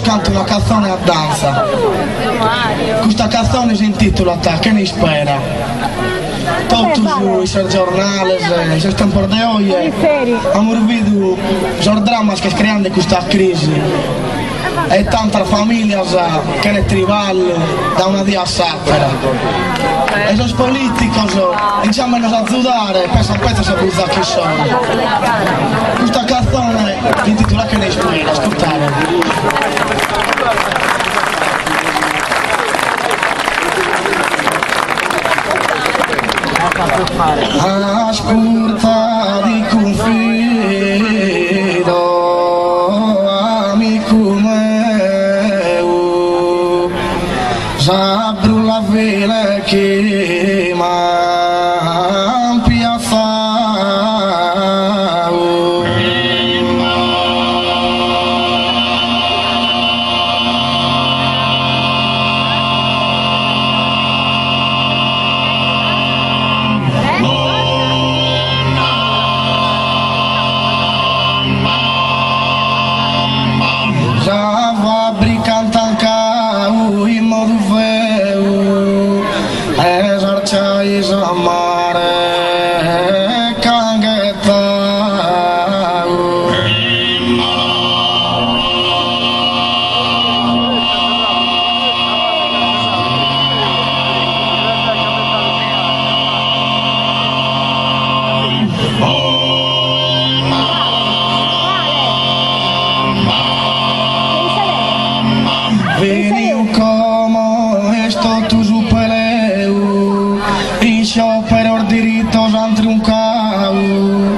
canto una canzone a danza. Questa canzone si intitola Che ne spera. Tutti sui giornali, si stanno di oggi, abbiamo visto i drammi che creano questa crisi e tante famiglie che ne trivano da una dia satira. E i politici iniziano a aiutare per sapere se cosa chi sono. Questa canzone si intitola Che ne spera, ascoltate. Ascolta di confido, amico meu, s'apro la vela che m'ha piazzato. Amare cangetau veniu como esto tu supeleu per ordiritos han triunfado.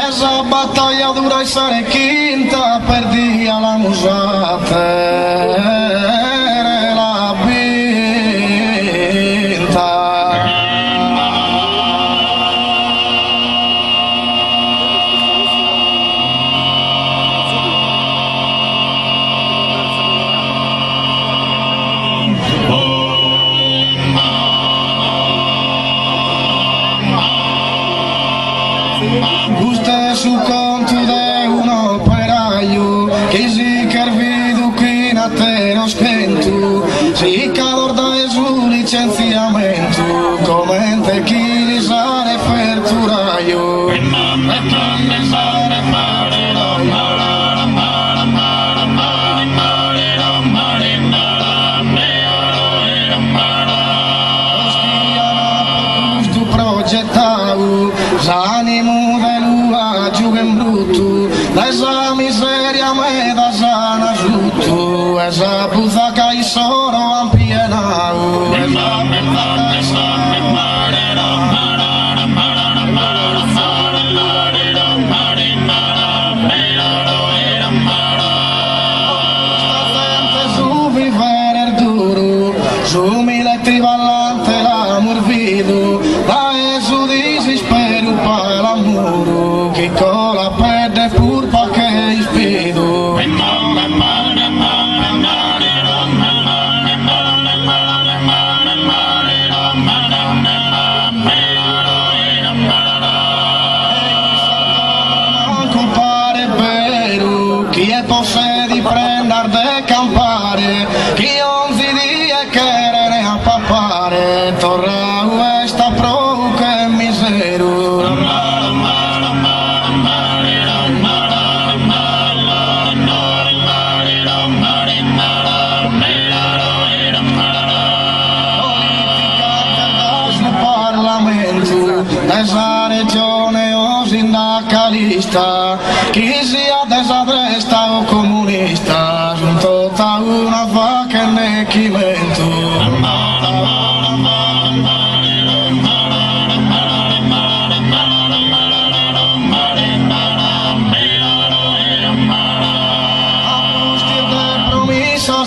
Esa battaglia dura e sarà quinta per dia la musata la vinta. Gusta su conto de un operaio che si carvido qui na terra spento, si cadorda e su licenziamento commente chi li sare ferturaio. L'animo dell'ua giù in brutto, da esa miseria me da sana giutto, esa buzza che i sono ampienau, su vivere il duro, su mille trivallante l'amor vivo, da esu desespero para l'amore che con la perde pur pa che ispido. Compare vero chi è possedi prendere de campare, chi non si dia che ne a papare, torra questa pro che misero. Esa regione o sindacalista, chi sia destra o comunista, giunto a una vacca in echimento.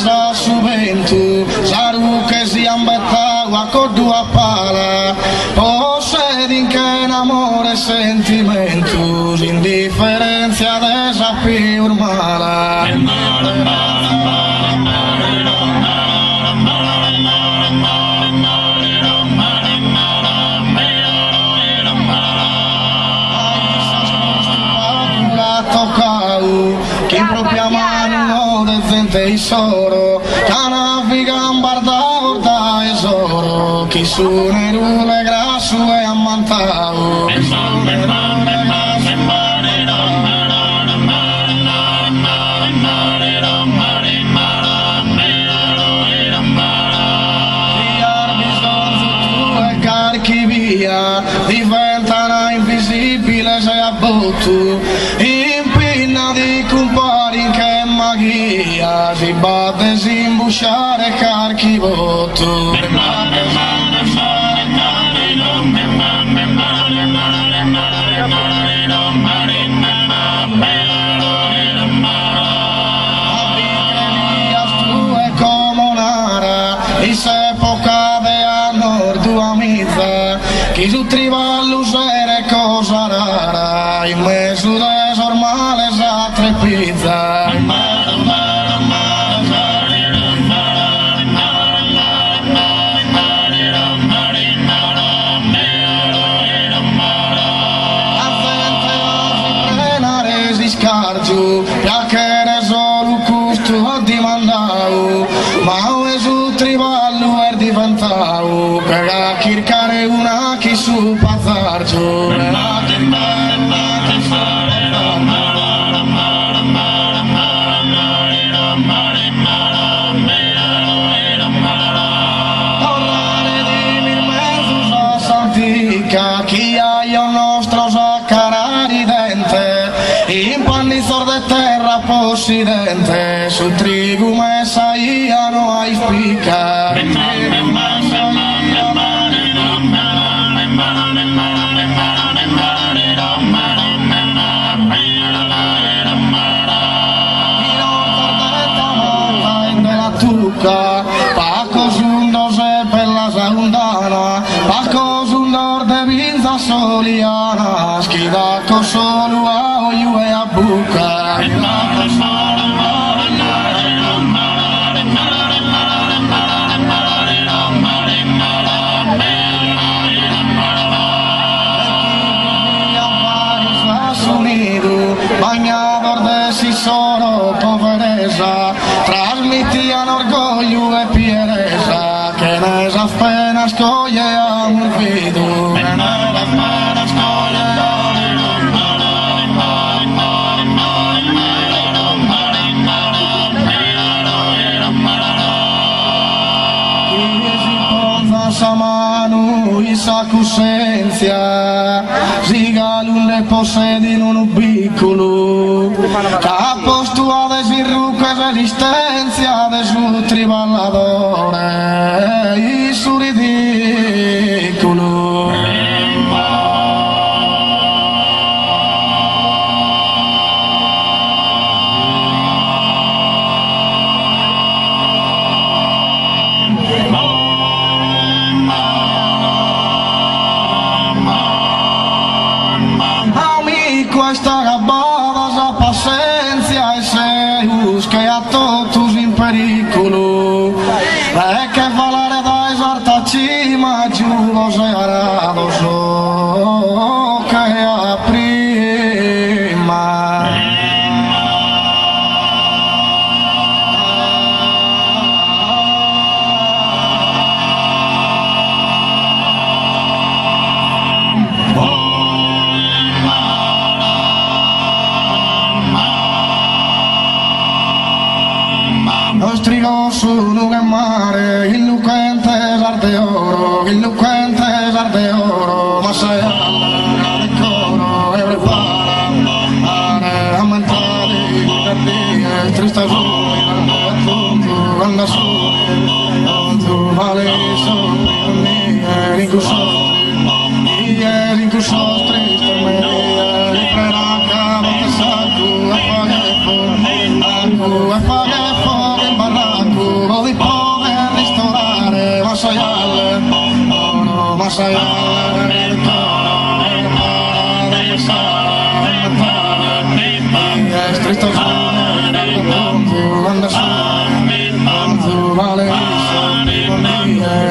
A subento, saru che si ambettava con due pala, possedin che in amore e sentimento, indifferenza desa più mala. Che in propria mano decente tesoro, canafica in barda porta tesoro, chi su nerule grasso e ammantavo. Diventano invisibile se abbotto, impinna di compari che magia, si batte si imbusciare carchi botto. Chi su trivallo sere cosa rara, in mezzo des ormale sa tre pizza. Scargio, piacere solo custo di mandau, ma ue su trivallo er diventau, che chircare una chi su pazzargio. Orrare di mil mezzo sa santica, chi ha il nostro saccarà di dente, in panni sorde terra possidente, su trigu messa iano a ispicca. Paco sundo se per la saundana, Paco sundo de vinza soliana, schidacco solo a oiu e a buca. Bagnador de si solo poveresa, trasmitían orgullo e pieresa, que en esas penas colle a un fidu. Samanu isa cusenza, zigalun le possedi in un piccolo, capostu a desirruca resistenza de su triballadore, y su ridicolo. Questa gabbata sa pazienza e seus che a totus in pericolo, e che valere da esalta cima giù lo se arado so che a prima. Ostrigo sono che mare, il lucente sarde oro, il lucente sarde oro, ma se al coro e prepara, a mentare per dire, triste sole, anda su, tu vale sopra, rincuso triste me, riprena che sacco, a fare di poter ristorare, ma sai no, ma sai stretto anda su, vale e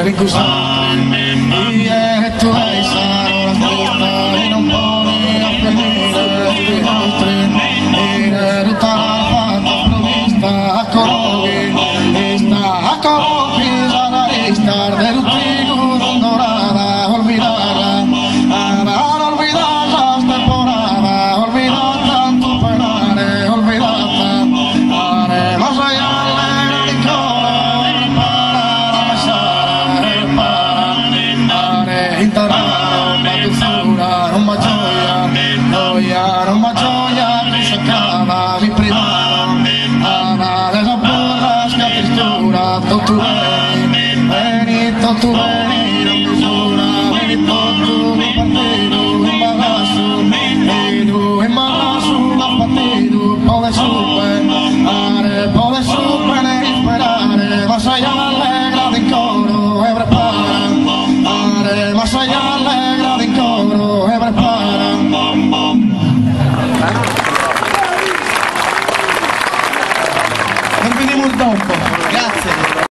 tu hai sano la stretta e non puoi appenire i nostri e tutta la fatta provvista a colori. pisada estar de trigo dorada, olvidarla, para olvidar las temporadas, olvidar tanto penare, olvidarla, más allá del coro, para enterrar una dulzura, una gioia, una gioia che si acaba mi privata, della burra scapistura, tu veni, tu veni, non misura, veni tutto, mi partito, imbarazo, la partito, pode super, ne sperare, ma sai allegra di coro, e prepara, ma sai allegra di coro, e prepara. Nos vediamo dopo. Grazie.